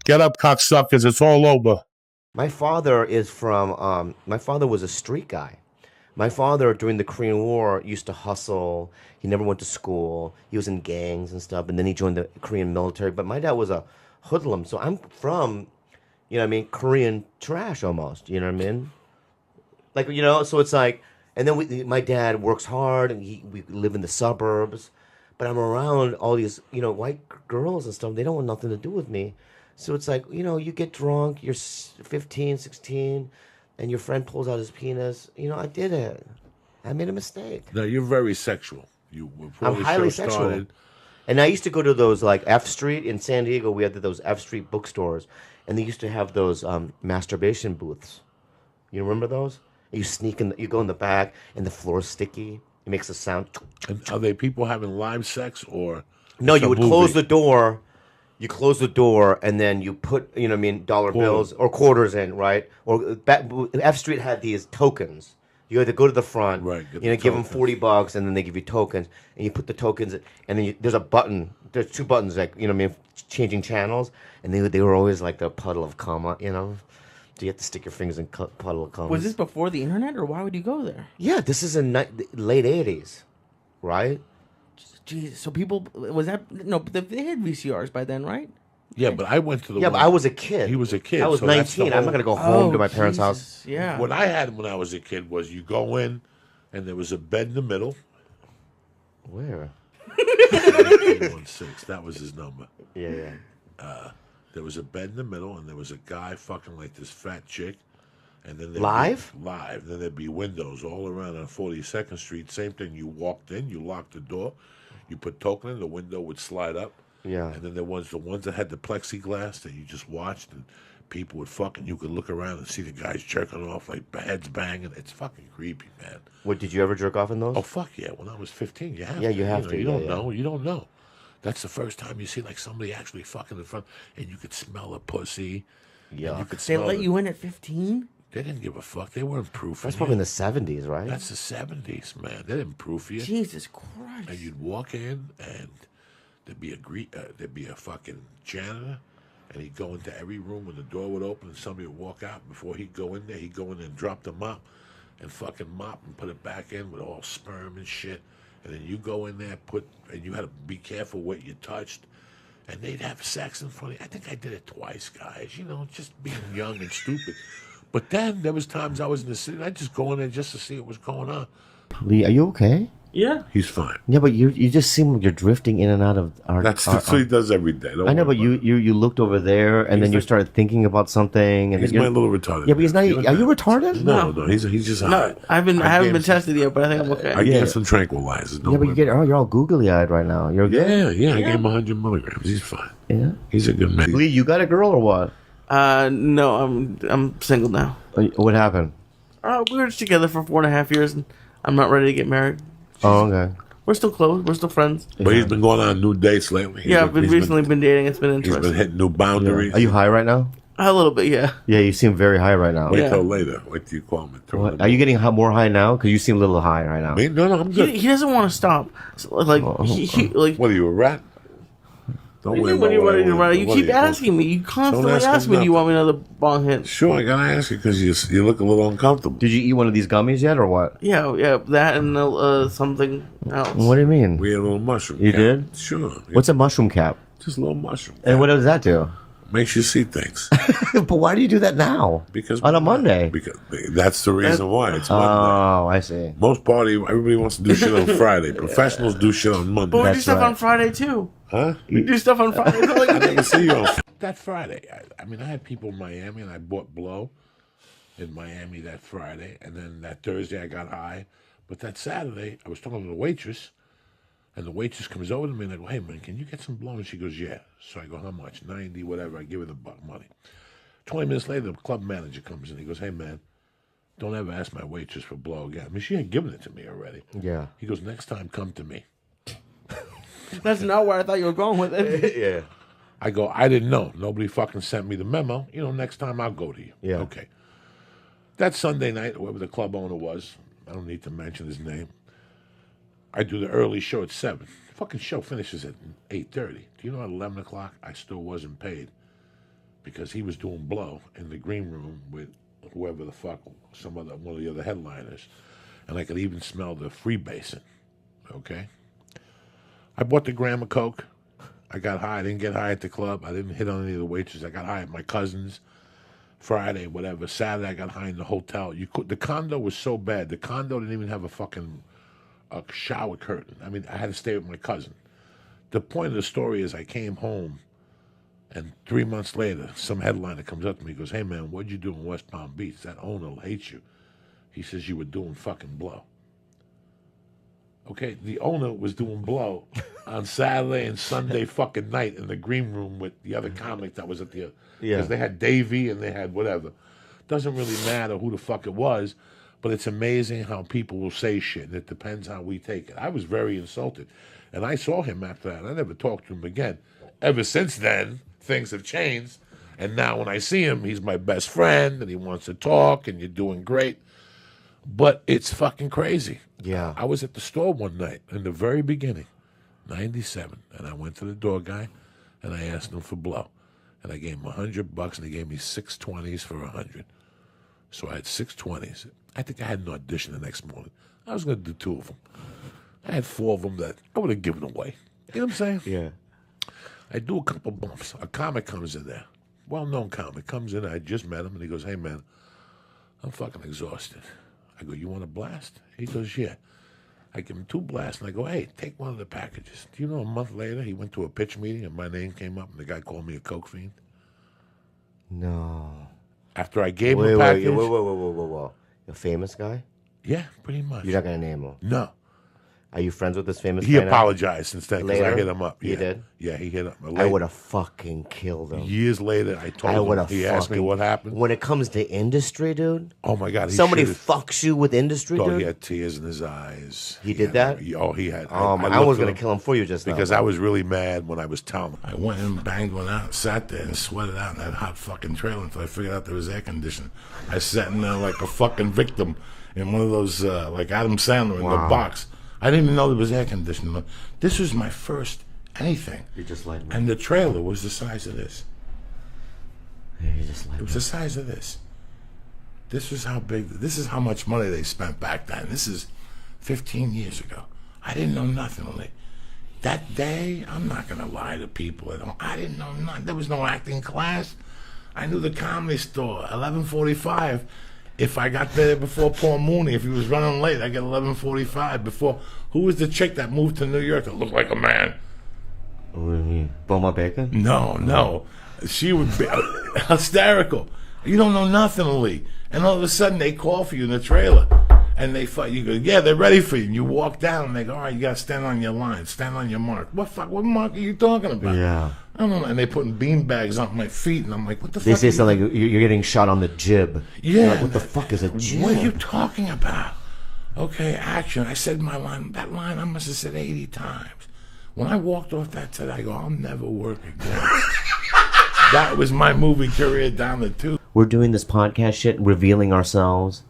Get up, cocksuckers. It's all over. My father is from. My father was a street guy. My father, during the Korean War, used to hustle. He never went to school. He was in gangs and stuff, and then he joined the Korean military. But my dad was a hoodlum, so I'm from, Korean trash almost. You know what I mean? Like, so it's like, and then my dad works hard, and we live in the suburbs, but I'm around all these, white girls and stuff. They don't want nothing to do with me. So it's like, you get drunk, you're 15, 16, and your friend pulls out his penis. I did it. I made a mistake. No, you're very sexual. I'm highly sexual. And I used to go to those, like, F Street in San Diego. We had those F Street bookstores, and they used to have those masturbation booths. You remember those? You sneak in, you go in the back, and the floor's sticky. It makes a sound. And are they people having live sex or? No, you would close the door. You close the door, and then you put, dollar bills or quarters in, right? Or F Street had these tokens. You had to go to the front, right? Give them $40, and then they give you tokens, and you put the tokens, and then there's a button. There's two buttons, like changing channels, and they were always like the puddle of cum, So you have to stick your fingers in puddle of cum. Was this before the internet, or why would you go there? Yeah, this is in late 80s, right? Jesus, so people, was that, no, but they had VCRs by then, right? Yeah, but I went to the. Yeah, but I was a kid. He was a kid. I was 19. I'm not gonna go home to my parents' house. Yeah. What I had when I was a kid was you go in, and there was a bed in the middle. Where? 1816. That was his number. Yeah. There was a bed in the middle, and there was a guy fucking like this fat chick, and then live. Then there'd be windows all around on 42nd Street. Same thing. You walked in, you locked the door, you put token in, the window would slide up. Yeah. And then there was the ones that had the plexiglass that you just watched, and people would fucking. You could look around and see the guys jerking off, like heads banging. It's fucking creepy, man. What, did you ever jerk off in those? Oh fuck yeah! When I was 15, you have to. Yeah, you have to. You don't know. You don't know. That's the first time you see like somebody actually fucking in front, and you could smell a pussy. Yeah. You could They smell let you in at 15? They didn't give a fuck. They weren't proofing. That's probably in the 70s, right? That's the 70s, man. They didn't proof you. Jesus Christ. And you'd walk in, and there'd be a fucking janitor, and he'd go into every room when the door would open, and somebody would walk out. Before he'd go in there, he'd go in and drop the mop, and fucking mop and put it back in with all sperm and shit. And then you go in there, and you had to be careful what you touched. And they'd have sex in front of you. I think I did it twice, guys. Just being young and stupid. But then there was times I was in the city, and I'd just go in there just to see what was going on. Lee, are you okay? Yeah. He's fine. Yeah, but you just seem like you're drifting in and out of our... That's what he does every day. I know, but you looked over there, and then you started thinking about something. And he's my little retarded. Yeah, but he's not... Are you retarded? No, he's just high. No, I haven't been tested yet, but I think I'm okay. I gave some tranquilizers. Yeah, but you're all googly-eyed right now. You're good? Yeah. I gave him 100 milligrams. He's fine. Yeah? He's a good man. Lee, you got a girl or what? No, I'm single now. What happened? We were just together for 4.5 years, and I'm not ready to get married. Oh, okay. We're still close. We're still friends. But he's been going on new dates lately. I've recently been dating. It's been interesting. He's been hitting new boundaries. Yeah. Are you high right now? A little bit, yeah. Yeah, you seem very high right now. Wait till later. Wait till you call me. Are you getting more high now? Because you seem a little high right now. Me? No, I'm good. He doesn't want to stop. So, like, like. What are you, a rat? Don't worry about it. You keep asking me. You constantly ask me, do you want me another bong hit? Sure, I gotta ask you because you look a little uncomfortable. Did you eat one of these gummies yet or what? Yeah, that and something else. What do you mean? We had a little mushroom You cap. did? Sure. What's a mushroom cap? Just a little mushroom cap. And what does that do? Makes you see things. But why do you do that now? Because on a Monday. Because that's the reason why. It's Monday. Oh, I see. Everybody wants to do shit on Friday. Professionals do shit on Monday. But we do stuff on Friday too. Huh? We do stuff on Friday. I never see you on that Friday. I had people in Miami, and I bought blow in Miami that Friday, and then that Thursday I got high. But that Saturday, I was talking to the waitress, and the waitress comes over to me and I go, "Hey man, can you get some blow?" And she goes, "Yeah." So I go, "How much?" 90, whatever. I give her the money. 20 minutes later, the club manager comes in. He goes, "Hey man, don't ever ask my waitress for blow again." I mean, she ain't giving it to me already. Yeah. He goes, "Next time, come to me." That's not where I thought you were going with it. Yeah. I go, "I didn't know. Nobody fucking sent me the memo. Next time I'll go to you." Yeah. Okay. That Sunday night, whoever the club owner was, I don't need to mention his name. I do the early show at 7. The fucking show finishes at 8:30. Do you know at 11 o'clock I still wasn't paid? because he was doing blow in the green room with whoever the fuck, one of the other headliners, and I could even smell the freebasing. Okay, I bought the gram of coke. I got high. I didn't get high at the club. I didn't hit on any of the waitresses. I got high at my cousin's. Friday, whatever. Saturday, I got high in the hotel. The condo was so bad. The condo didn't even have a shower curtain. I mean, I had to stay with my cousin. The point of the story is I came home, and 3 months later, some headliner comes up to me and goes, "Hey, man, what'd you do in West Palm Beach? That owner hates you. He says you were doing fucking blow." Okay, the owner was doing blow on Saturday and Sunday fucking night in the green room with the other comic that was at the... Because they had Davey and they had whatever. Doesn't really matter who the fuck it was, but it's amazing how people will say shit, and it depends how we take it. I was very insulted, and I saw him after that. I never talked to him again. Ever since then, things have changed, and now when I see him, he's my best friend, and he wants to talk, and you're doing great. But it's fucking crazy. Yeah. I was at the store one night in the very beginning, 97, and I went to the door guy, and I asked him for blow. And I gave him $100, and he gave me 6 20s for 100. So I had 6 20s. I think I had an audition the next morning. I was going to do 2 of them. I had 4 of them that I would have given away. You know what I'm saying? Yeah. I do a couple bumps. A comic comes in there. Well-known comic comes in. I just met him, and he goes, "Hey, man, I'm fucking exhausted." I go, "You want a blast?" He goes, "Yeah." I give him 2 blasts, and I go, "Hey, take one of the packages." Do you know a month later, he went to a pitch meeting, and my name came up, and the guy called me a coke fiend? No. After I gave him a package. Whoa. A famous guy? Yeah, pretty much. You're not going to name him? No. Are you friends with this famous He guy now? apologized since then because I hit him up. You did? Yeah, he hit him. I would have fucking killed him. Years later, I told him. He asked me what happened. When it comes to industry, dude. Oh, my God. Somebody fucks you with industry, dude? He had tears in his eyes. He did that? He had. I was going to kill him for you just now. Because I was really mad when I was telling him. I went and banged one out, sat there and sweated out in that hot fucking trailer until I figured out there was air conditioning. I sat in there like a fucking victim in one of those, like Adam Sandler in the box. I didn't even know there was air conditioning. This was my first anything. You just like me. And the trailer was the size of this. Yeah, you just like It was the size of this. This was how big. This is how much money they spent back then. This is 15 years ago. I didn't know nothing. That day, I'm not going to lie to people. I didn't know nothing. There was no acting class. I knew the Comedy Store, 11:45. If I got there before Paul Mooney, if he was running late, I get 11:45 before. Who was the chick that moved to New York that looked like a man? What do you mean? Boma Bacon? No. She would be hysterical. You don't know nothing, Lee. And all of a sudden, they call for you in the trailer. And they fight. You go, "Yeah, they're ready for you." And you walk down, and they go, "All right, you got to stand on your line. Stand on your mark." What mark are you talking about? Yeah. I don't know. And they putting bean bags on my feet, and I'm like, "What the fuck?" They say something like you're getting shot on the jib. Yeah. Like, what the fuck is a jib? What are you talking about? Okay, action. I said my line. That line I must have said 80 times. When I walked off that set, I go, "I'll never work again." That was my movie career down the tube. We're doing this podcast shit, revealing ourselves,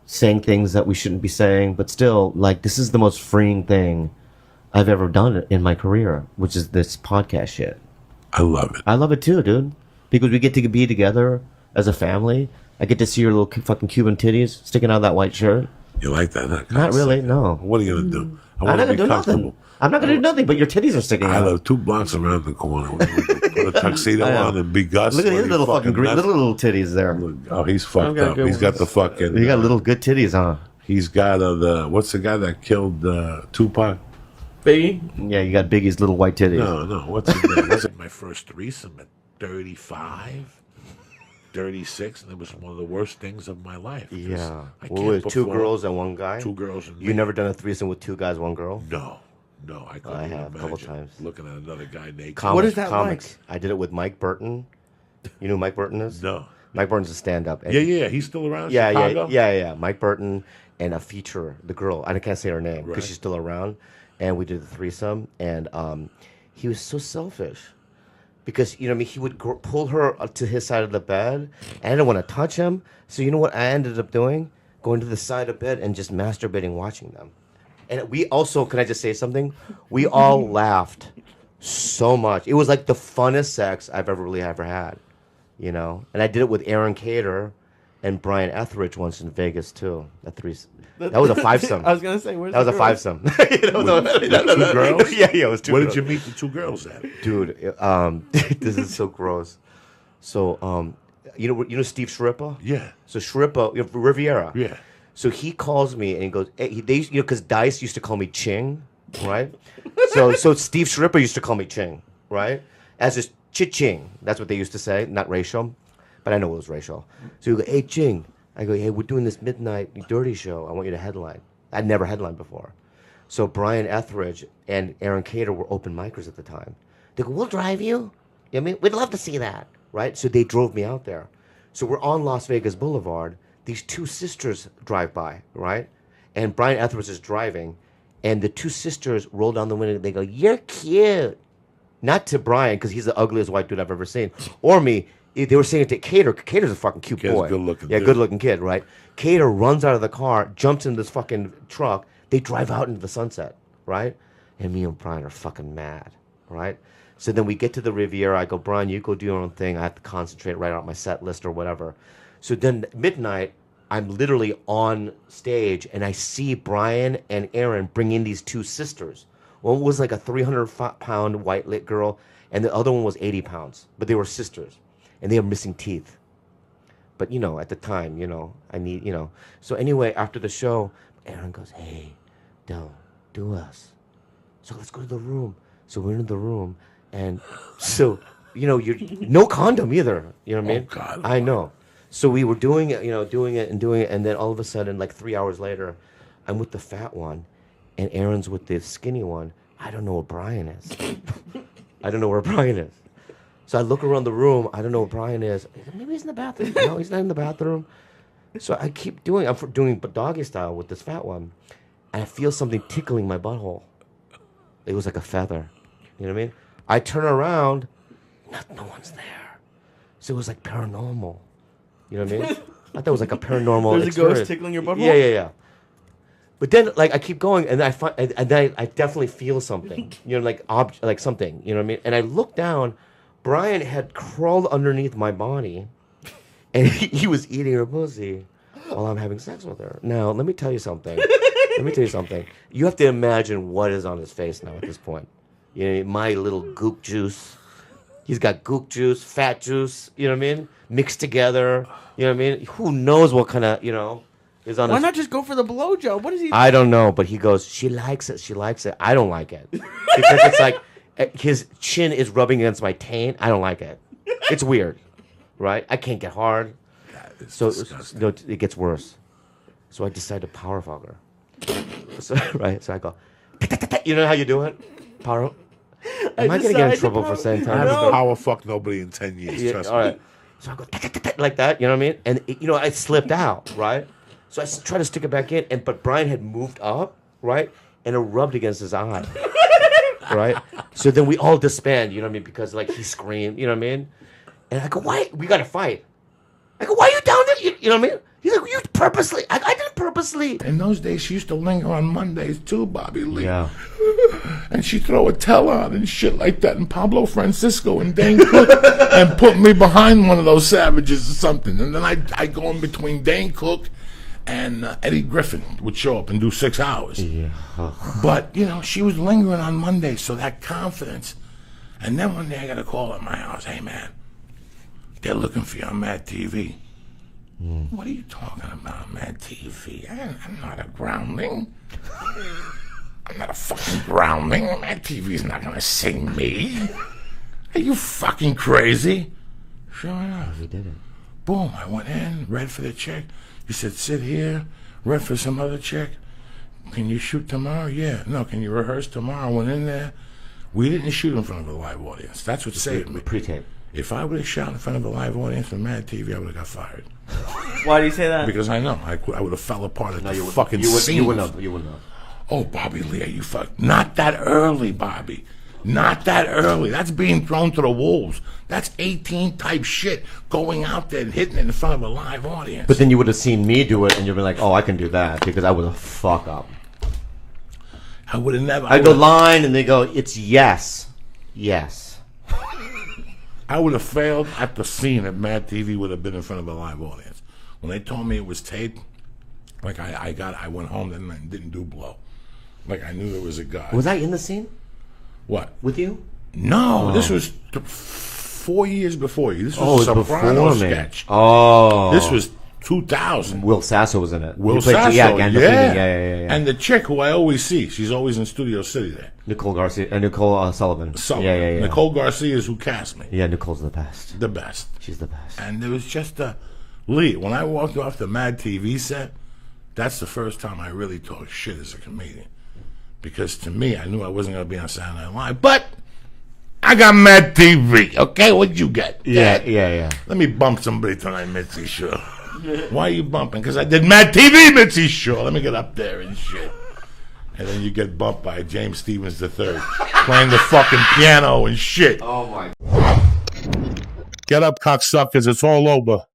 saying things that we shouldn't be saying, but still, like, this is the most freeing thing I've ever done in my career, which is this podcast shit. I love it. I love it too, dude. Because we get to be together as a family. I get to see your little fucking Cuban titties sticking out of that white shirt. You like that? Huh? Not really, no. What are you going to do? I'm not going to do nothing. I'm not going to do nothing, but your titties are sticking out. I live 2 blocks around the corner. Put a tuxedo on and be Gus. Look at his little fucking green, little titties there. Oh, he's fucked up. He's got the fucking... You got little good titties, huh? He's got what's the guy that killed Tupac? Biggie? Yeah, you got Biggie's little white titties. No. What's his name? Was it my first threesome at 35, 36, and it was one of the worst things of my life. Yeah. With 2 girls and 1 guy? 2 girls and me. You never done a threesome with 2 guys, 1 girl? No, I couldn't I have imagine a couple times. looking at another guy naked. What is that comics. I did it with Mike Burton. You know who Mike Burton is? No. Mike Burton's a stand-up. Yeah. He's still around. Yeah, Chicago? yeah. Mike Burton and a feature, the girl. I can't say her name because Right. she's still around. And we did the threesome, and he was so selfish because you know what I mean. He would pull her to his side of the bed, and I didn't want to touch him. So you know what I ended up doing? Going to the side of bed and just masturbating, watching them. And we also, can I just say something? We all laughed so much. It was like the funnest sex I've ever had. you know. And I did it with Aaron Cater and Brian Etheridge once in Vegas too. That was a fivesome. I was gonna say, where's that was a fivesome. You know, with 2 girls? Yeah, it was 2 Where girls. did you meet the 2 girls at? Dude, this is so gross. So, you know Steve Shrippa? Yeah. So Shrippa, Riviera. Yeah. So he calls me and he goes, hey, because Dice used to call me Ching, right? so Steve Shrippa used to call me Ching, right? As just Ching. That's what they used to say, not racial, but I know it was racial. So you go, hey Ching. I go, hey, we're doing this midnight dirty show. I want you to headline. I'd never headlined before. So Brian Etheridge and Aaron Cater were open micers at the time. They go, we'll drive you. You know what I mean? We'd love to see that, right? So they drove me out there. So we're on Las Vegas Boulevard. These 2 sisters drive by, right? And Brian Etheridge is driving, and the 2 sisters roll down the window and they go, you're cute. Not to Brian, because he's the ugliest white dude I've ever seen. Or me. They were saying it to Cater. Cater's a fucking cute boy. Good-looking yeah, dude. good-looking kid, right? Cater runs out of the car, jumps in this fucking truck. They drive out into the sunset, right? And me and Brian are fucking mad, right? So then we get to the Riviera. I go, Brian, you go do your own thing. I have to concentrate, write out my set list or whatever. So then midnight, I'm literally on stage, and I see Brian and Aaron bring in these 2 sisters. One was like a 300-pound white lit girl, and the other one was 80 pounds. But they were sisters, and they were missing teeth. But, you know, at the time, you know, I need, you know. So anyway, after the show, Aaron goes, hey, don't do us. So let's go to the room. So we're in the room, and so, you know, you're no condom either. You know what I mean? Oh, God. I know. So we were doing it, you know, doing it, and then all of a sudden, like 3 hours later, I'm with the fat one, and Aaron's with the skinny one. I don't know where Brian is. I don't know where Brian is. So I look around the room. I don't know where Brian is. Maybe he's in the bathroom. No, he's not in the bathroom. So I keep doing. I'm doing doggy style with this fat one, and I feel something tickling my butthole. It was like a feather. You know what I mean? I turn around. No one's there. So it was like paranormal. You know what I mean? I thought it was like a paranormal There's experience. a ghost tickling your butthole? Yeah. But then, like, I keep going, and I find, and then I definitely feel something. You know, like something. You know what I mean? And I look down. Brian had crawled underneath my body, and he was eating her pussy while I'm having sex with her. Now, let me tell you something. You have to imagine what is on his face now at this point. You know, my little gook juice. He's got gook juice, fat juice, you know what I mean? Mixed together, you know what I mean? Who knows what kind of, you know, is on Why his... not just go for the blowjob? What is he... I don't know, but he goes, she likes it. I don't like it. Because it's like, his chin is rubbing against my taint. I don't like it. It's weird, right? I can't get hard. So it gets worse. So I decide to power fuck her. So I go, you know how you do it? Power. Am I going to get in trouble for saying I time? haven't power fucked nobody in 10 years. Yeah, trust all me. right. So I go like that, you know what I mean? And you know, I slipped out, right? So I try to stick it back in, but Brian had moved up, right? And it rubbed against his eye, right? So then we all disband, you know what I mean? Because like he screamed, you know what I mean? And I go, why? We got to fight. I go, why are you down there? You know what I mean? He's like, you purposely. I didn't purposely. In those days, she used to linger on Mondays too, Bobby Lee. Yeah. And she'd throw a tell on and shit like that, and Pablo Francisco and Dane Cook, and put me behind one of those savages or something. And then I go in between Dane Cook and Eddie Griffin would show up and do 6 hours. Yeah. But, you know, she was lingering on Mondays, so that confidence. And then one day I got a call at my house. Hey, man, they're looking for you on Mad TV. What are you talking about, Mad TV? I'm not a groundling. I'm not a fucking groundling. Mad TV's not gonna sing me. Are you fucking crazy? Sure enough. He did it. Boom, I went in, read for the chick. He said, sit here, read for some other chick. Can you shoot tomorrow? Yeah. No, can you rehearse tomorrow? I went in there. We didn't shoot in front of a live audience. That's what saved me. Pre-tape. If I would have shot in front of a live audience for Mad TV, I would have got fired. Why do you say that? Because I know I would have fell apart at the You wouldn't have. Oh, Bobby Lee, are you not that early, Bobby. Not that early. That's being thrown to the wolves. That's 18 type shit going out there and hitting it in front of a live audience. But then you would have seen me do it, and you'd be like, "Oh, I can do that," because I was a fuck up. I would have never. I go line, and they go, "It's yes." I would have failed at the scene if Mad TV would have been in front of a live audience. When they told me it was taped, like I went home and didn't do blow. Like I knew there was a guy. Was I in the scene? What? With you? No, this was 4 years before you. This was a Soprano sketch. Oh. This was 2000. Will Sasso was in it. Will Sasso, yeah. And the chick who I always see, she's always in Studio City there. Nicole Garcia, Nicole Sullivan. Yeah. Nicole Garcia is who cast me. Yeah, Nicole's the best. The best. She's the best. And there was just Lee, when I walked off the Mad TV set, that's the first time I really talked shit as a comedian. Because to me, I knew I wasn't going to be on Saturday Night Live, but I got Mad TV, okay? What'd you get? Yeah. Let me bump somebody tonight, Mitzi Shaw. Why are you bumping? Because I did Mad TV, Mitzi Shaw. Let me get up there and shit. And then you get bumped by James Stevens III playing the fucking piano and shit. Oh, my. Get up, cocksuckers. It's all over.